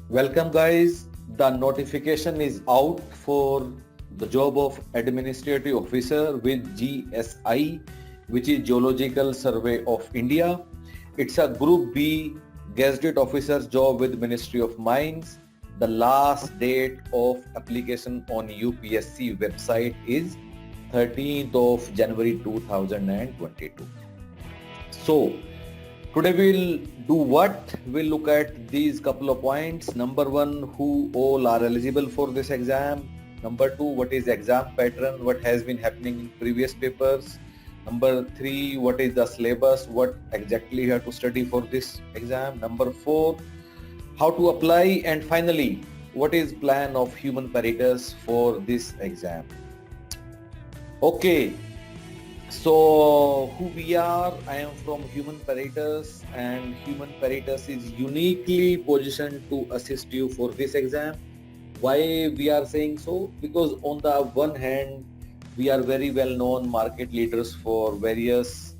Welcome guys. The notification is out for the job of Administrative Officer with GSI, which is Geological Survey of India. It's a Group B Gazetted Officer's job with Ministry of Mines. The last date of application on UPSC website is 13th of January 2022. So today we'll do what? We'll look at these couple of points. Number one, who all are eligible for this exam. Number two, what is exam pattern? What has been happening in previous papers? Number three, what is the syllabus? What exactly you have to study for this exam? Number four, how to apply, and finally, what is plan of human paratus for this exam? Okay, so who we are? I am from Human Paratus, and Human Paratus is uniquely positioned to assist you for this exam. Why we are saying so? Because on the one hand, we are very well known market leaders for various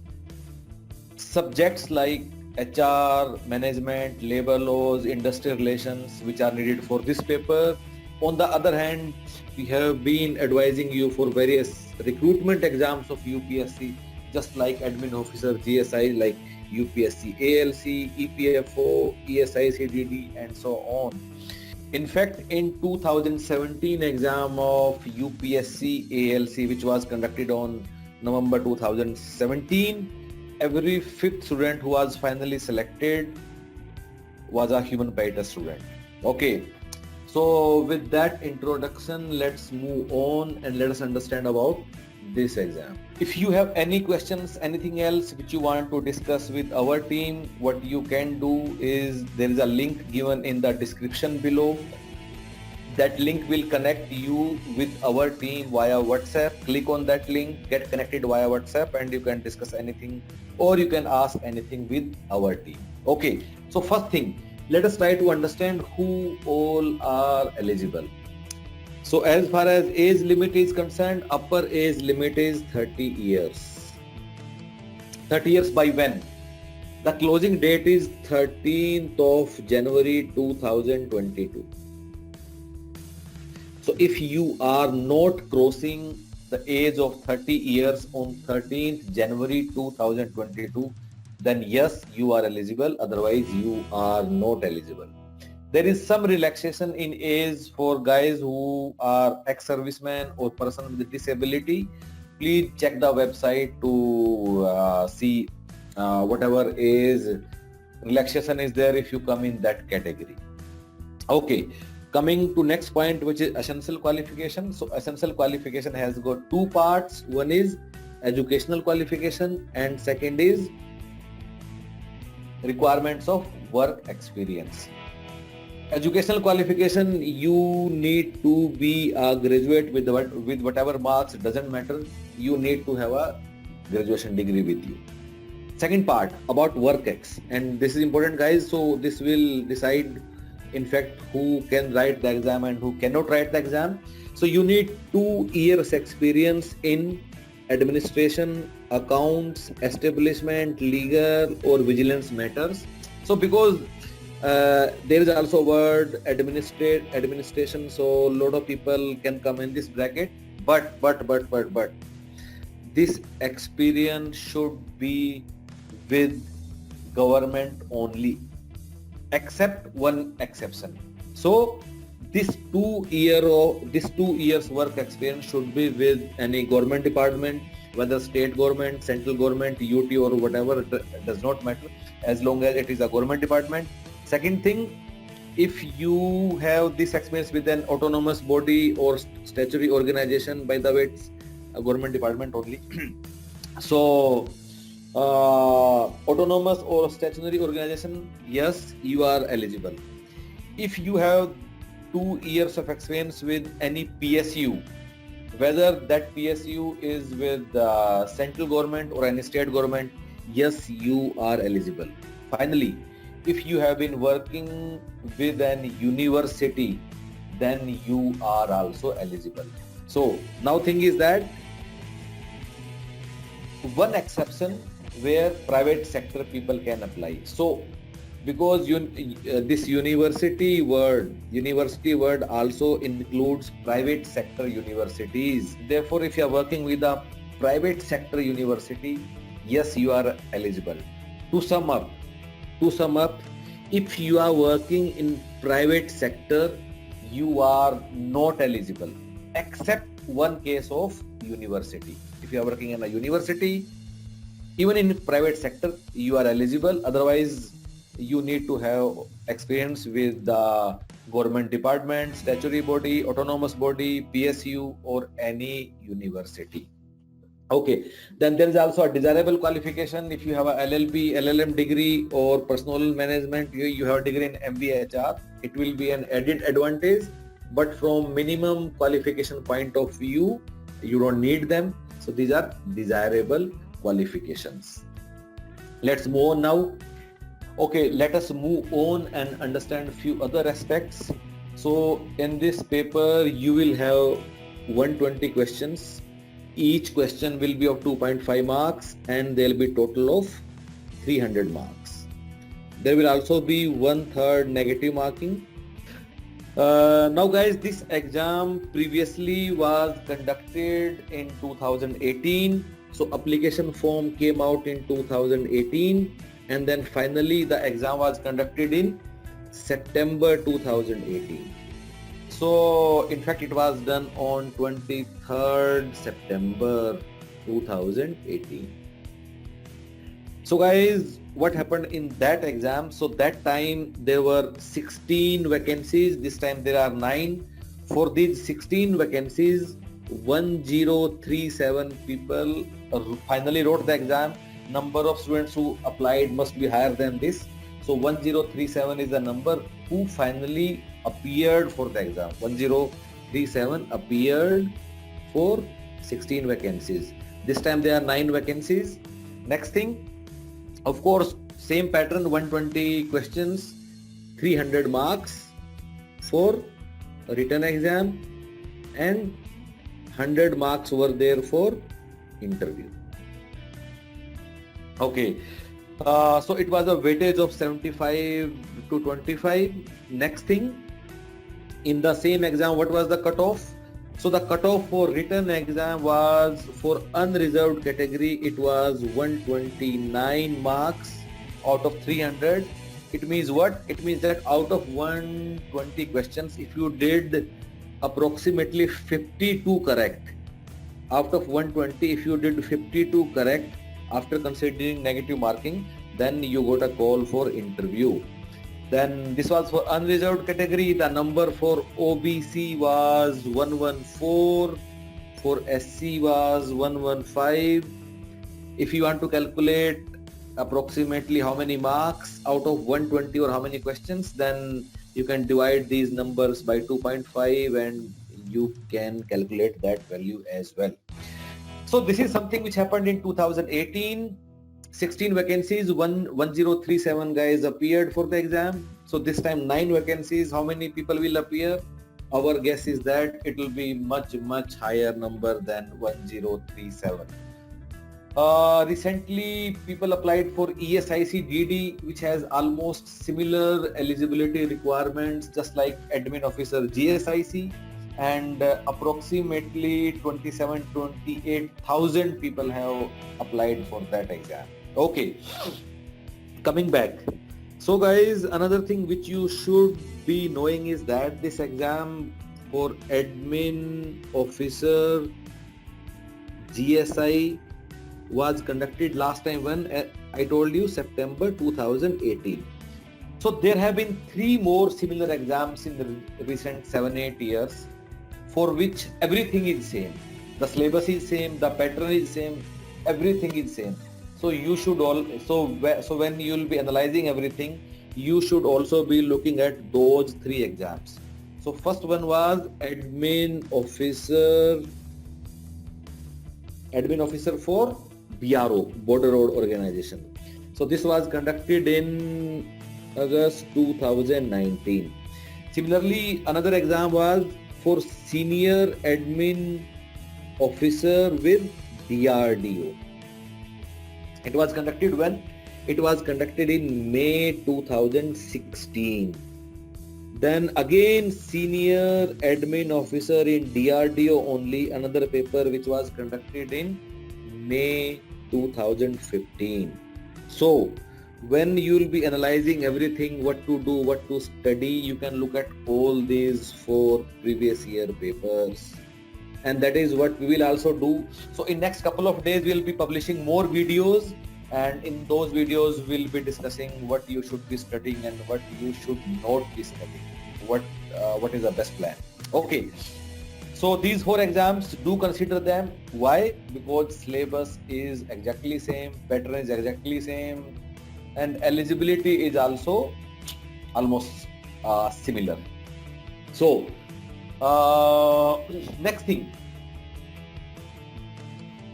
subjects like HR, management, labor laws, industrial relations, which are needed for this paper. On the other hand, we have been advising you for various recruitment exams of UPSC, just like admin officer GSI, like UPSC ALC, EPFO, ESICDD, and so on. In fact, in 2017 exam of UPSC ALC, which was conducted on November 2017, every fifth student who was finally selected was a human paratus student. Okay, so with that introduction, let's move on and let us understand about this exam. If you have any questions, anything else which you want to discuss with our team, what you can do is there is a link given in the description below. That link will connect you with our team via WhatsApp. Click on that link, get connected via WhatsApp, and you can discuss anything or you can ask anything with our team. Okay, so first thing, let us try to understand who all are eligible. So as far as age limit is concerned, upper age limit is 30 years. 30 years by when? The closing date is 13th of January 2022. So if you are not crossing the age of 30 years on 13th January 2022, then yes, you are eligible, otherwise you are not eligible. There is some relaxation in age for guys who are ex-servicemen or person with disability. Please check the website to see whatever age relaxation is there if you come in that category. Okay, coming to next point, which is essential qualification. So essential qualification has got two parts. One is educational qualification and second is requirements of work experience. Educational qualification, you need to be a graduate with whatever marks, doesn't matter, you need to have a graduation degree with you. Second part about work ex, and this is important guys, so this will decide in fact who can write the exam and who cannot write the exam. So you need 2 years experience in administration, accounts, establishment, legal or vigilance matters. So because there is also word administration, so a lot of people can come in this bracket, but this experience should be with government only, except one exception. So this 2 years work experience should be with any government department, whether state government, central government, UT or whatever, it does not matter, as long as it is a government department. Second thing, if you have this experience with an autonomous body or statutory organization, by the way, it's a government department only. So autonomous or statutory organization, yes, you are eligible. If you have 2 years of experience with any PSU, whether that PSU is with central government or any state government, yes, you are eligible. Finally, if you have been working with an university, then you are also eligible. So now thing is that one exception where private sector people can apply. So because this university word also includes private sector universities. Therefore, if you are working with a private sector university, yes, you are eligible. To sum up, if you are working in private sector, you are not eligible, except one case of university. If you are working in a university, even in private sector, you are eligible. Otherwise, you need to have experience with the government department, statutory body, autonomous body, PSU, or any university. Okay, then there is also a desirable qualification. If you have a LLB, LLM degree or personal management, you have a degree in MBA HR, it will be an added advantage. But from minimum qualification point of view, you don't need them. So these are desirable qualifications. Let's move on now. Okay, let us move on and understand a few other aspects. So in this paper, you will have 120 questions. Each question will be of 2.5 marks and there will be total of 300 marks. There will also be 1/3 negative marking. Now guys, this exam previously was conducted in 2018. So application form came out in 2018 and then finally the exam was conducted in September 2018. So in fact it was done on 23rd September 2018. So guys, what happened in that exam? So that time there were 16 vacancies. This time there are 9. For these 16 vacancies, 1037 people finally wrote the exam. Number of students who applied must be higher than this. So 1037 is the number who finally appeared for the exam. 1037 appeared for 16 vacancies. This time there are 9 vacancies. Next thing, of course, same pattern, 120 questions, 300 marks for written exam and 100 marks were there for interview. Okay. So it was a weightage of 75 to 25. Next thing, in the same exam, what was the cutoff? So the cutoff for written exam was, for unreserved category, it was 129 marks out of 300. It means what? It means that out of 120 questions, if you did approximately 52 correct, out of 120, if you did 52 correct, after considering negative marking, then you got a call for interview. Then this was for unreserved category. The number for OBC was 114, for SC was 115. If you want to calculate approximately how many marks out of 120 or how many questions, then you can divide these numbers by 2.5 and you can calculate that value as well. So this is something which happened in 2018. 16 vacancies, 1037 guys appeared for the exam. So this time 9 vacancies, how many people will appear? Our guess is that it will be much higher number than 1037. Recently people applied for ESIC DD, which has almost similar eligibility requirements just like admin officer GSIC, and approximately 28,000 people have applied for that exam. Okay, coming back. So guys, another thing which you should be knowing is that this exam for admin officer GSI was conducted last time when I told you September 2018. So there have been 3 more similar exams in the recent 7-8 years for which everything is same. The syllabus is same, the pattern is same, everything is same. So you should so when you will be analyzing everything, you should also be looking at those 3 exams. So first one was admin officer for BRO, Border Road Organization. So this was conducted in August 2019. Similarly, another exam was for senior admin officer with DRDO. It was conducted when? It was conducted in May 2016. Then again senior admin officer in DRDO only, another paper which was conducted in May 2015. So when you will be analyzing everything, what to do, what to study, you can look at all these 4 previous year papers, and that is what we will also do. So in next couple of days we will be publishing more videos, and in those videos we'll be discussing what you should be studying and what you should not be studying, what is the best plan. Okay, so these 4 exams, do consider them. Why? Because syllabus is exactly same, pattern is exactly same, and eligibility is also almost similar. So next thing,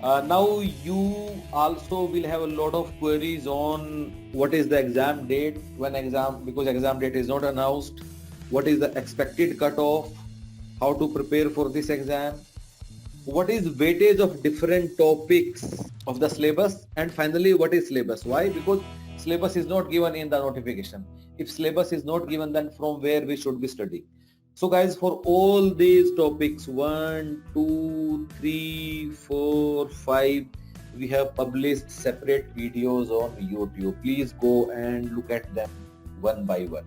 now you also will have a lot of queries on what is the exam date, because exam date is not announced, what is the expected cutoff, how to prepare for this exam, what is weightage of different topics of the syllabus, and finally what is syllabus. Why? Because syllabus is not given in the notification. If syllabus is not given, then from where we should be studying. So guys, for all these topics 1, 2, 3, 4, 5, we have published separate videos on YouTube. Please go and look at them one by one.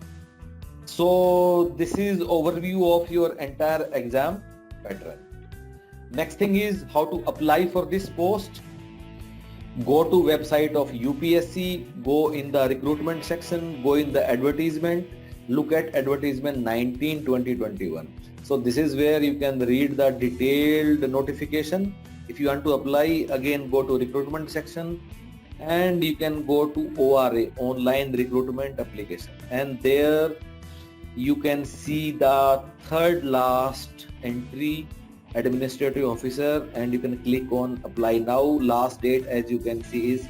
So this is overview of your entire exam pattern. Next thing is how to apply for this post. Go to website of UPSC, go in the recruitment section, go in the advertisement, look at advertisement 19/2021. So this is where you can read the detailed notification. If you want to apply, again go to recruitment section, and you can go to ORA, online recruitment application, and there you can see the third last entry, administrative officer, and you can click on apply now. Last date, as you can see, is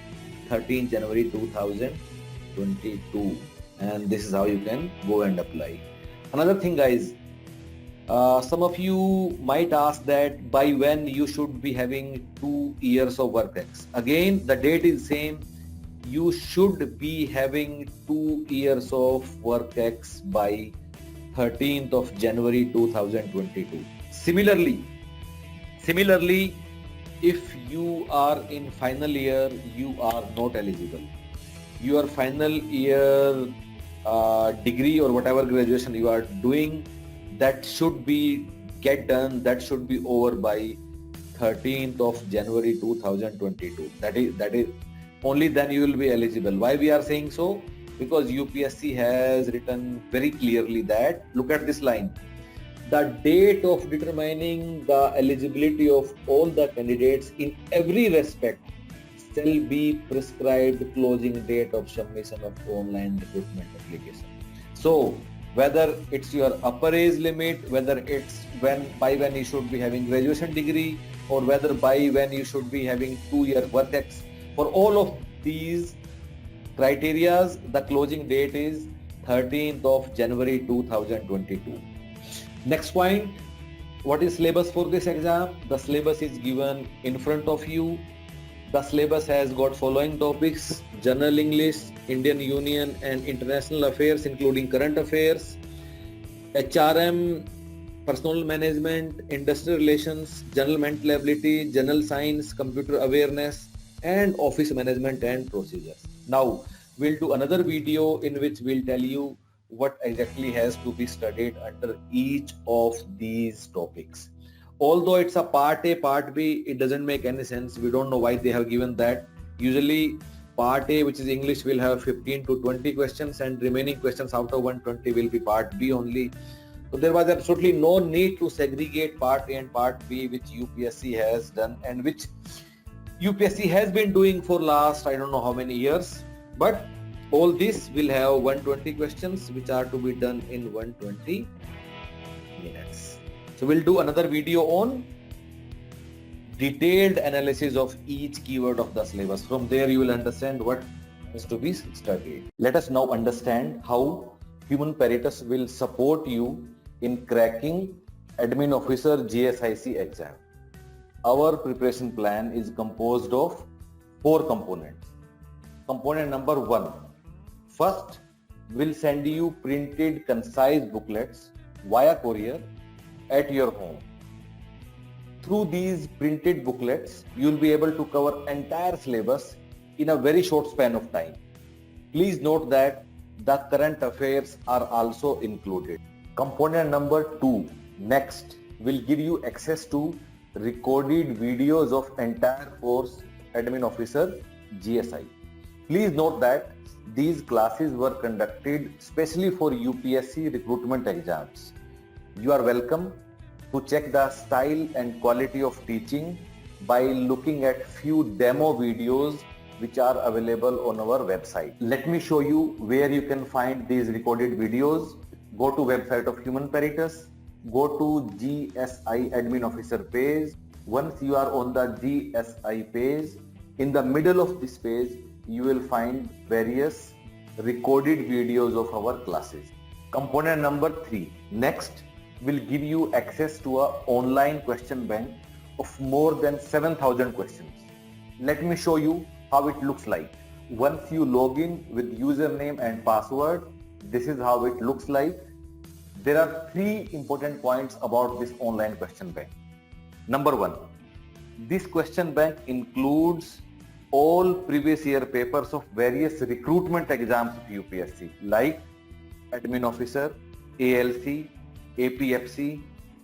13 January 2022, and this is how you can go and apply. Another thing guys, some of you might ask that by when you should be having 2 years of work ex. Again, the date is same. You should be having 2 years of work ex by 13th of January 2022. Similarly, if you are in final year, you are not eligible. Your final year degree or whatever graduation you are doing, that should be done, that should be over by 13th of January 2022. That is only then you will be eligible. Why we are saying so? Because UPSC has written very clearly that, look at this line, the date of determining the eligibility of all the candidates in every respect shall be prescribed closing date of submission of online recruitment application. So whether it's your upper age limit, whether it's by when you should be having graduation degree, or whether by when you should be having 2-year work ex, for all of these criterias, the closing date is 13th of January 2022. Next point, what is syllabus for this exam? The syllabus is given in front of you. The syllabus has got following topics: General English, Indian Union and International Affairs including current affairs, HRM, Personal Management, Industrial Relations, General Mental Ability, General Science, Computer Awareness, and Office Management and Procedures. Now, we'll do another video in which we'll tell you what exactly has to be studied under each of these topics. Although it's a part A, part B, it doesn't make any sense. We don't know why they have given that. Usually part A, which is English, will have 15 to 20 questions, and remaining questions out of 120 will be part B only. So there was absolutely no need to segregate part A and part B, which UPSC has done and which UPSC has been doing for last I don't know how many years. But all this will have 120 questions which are to be done in 120 minutes. So we'll do another video on detailed analysis of each keyword of the syllabus. From there you will understand what is to be studied. Let us now understand how Human Peritus will support you in cracking Admin Officer GSIC exam. Our preparation plan is composed of 4 components. Component number 1. First, we'll send you printed concise booklets via courier at your home. Through these printed booklets, you'll be able to cover entire syllabus in a very short span of time. Please note that the current affairs are also included. Component number 2. Next, will give you access to recorded videos of entire course admin officer GSI. Please note that these classes were conducted specially for UPSC recruitment exams. You are welcome to check the style and quality of teaching by looking at few demo videos which are available on our website. Let me show you where you can find these recorded videos. Go to website of Human Peritus, go to GSI admin officer page. Once you are on the GSI page, in the middle of this page, you will find various recorded videos of our classes. Component number 3. Next, will give you access to an online question bank of more than 7,000 questions. Let me show you how it looks like. Once you log in with username and password, this is how it looks like. There are 3 important points about this online question bank. Number 1, this question bank includes all previous year papers of various recruitment exams of UPSC like admin officer, ALC, APFC,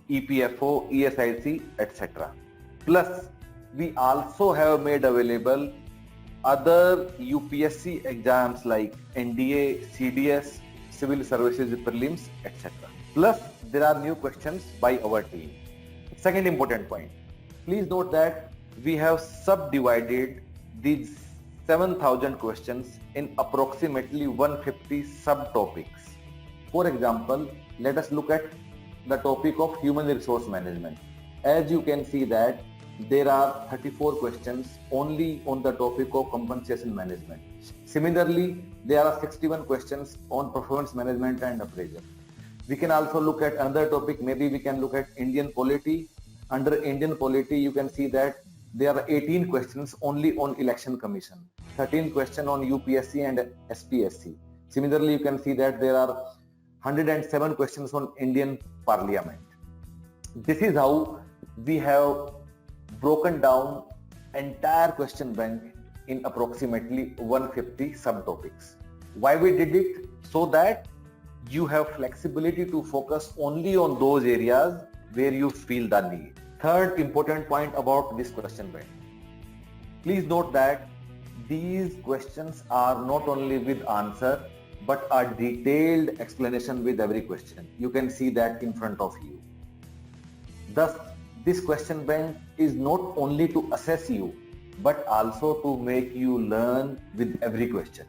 EPFO, ESIC, etc. Plus, we also have made available other UPSC exams like NDA, CDS, Civil Services Prelims, etc. Plus, there are new questions by our team. Second important point. Please note that we have subdivided these 7,000 questions in approximately 150 subtopics. For example, let us look at the topic of human resource management. As you can see that there are 34 questions only on the topic of compensation management. Similarly, there are 61 questions on performance management and appraisal. We can also look at another topic, maybe we can look at Indian polity. Under Indian polity, you can see that there are 18 questions only on election commission, 13 questions on UPSC and SPSC. Similarly, you can see that there are 107 questions on Indian Parliament. This is how we have broken down entire question bank in approximately 150 subtopics. Why we did it? So that you have flexibility to focus only on those areas where you feel the need. Third important point about this question bank. Please note that these questions are not only with answer but a detailed explanation with every question. You can see that in front of you. Thus, this question bank is not only to assess you but also to make you learn with every question.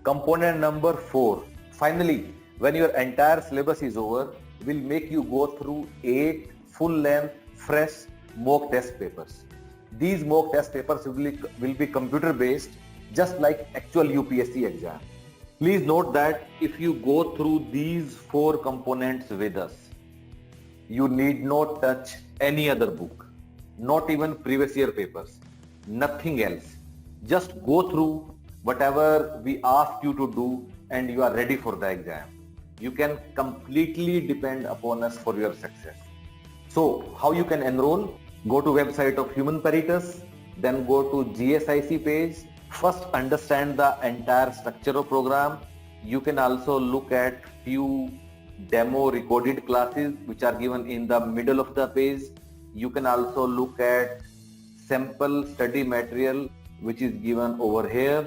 Component number 4. Finally, when your entire syllabus is over, we'll make you go through 8 full-length, fresh mock test papers. These mock test papers will be computer-based, just like actual UPSC exam. Please note that if you go through these 4 components with us, you need not touch any other book, not even previous year papers, nothing else. Just go through whatever we ask you to do and you are ready for the exam. You can completely depend upon us for your success. So, how you can enroll? Go to website of Human Peritus, then go to GSIC page. First understand the entire structure of program. You can also look at few demo recorded classes which are given in the middle of the page. You can also look at sample study material which is given over here.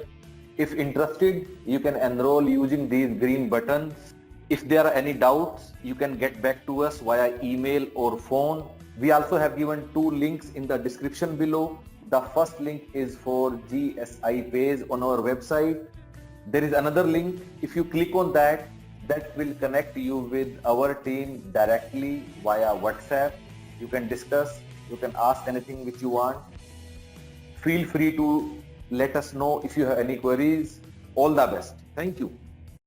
If interested, you can enroll using these green buttons. If there are any doubts, you can get back to us via email or phone. We also have given 2 links in the description below. The first link is for GSI page on our website. There is another link. If you click on that, that will connect you with our team directly via WhatsApp. You can discuss, you can ask anything which you want. Feel free to let us know if you have any queries. All the best. Thank you.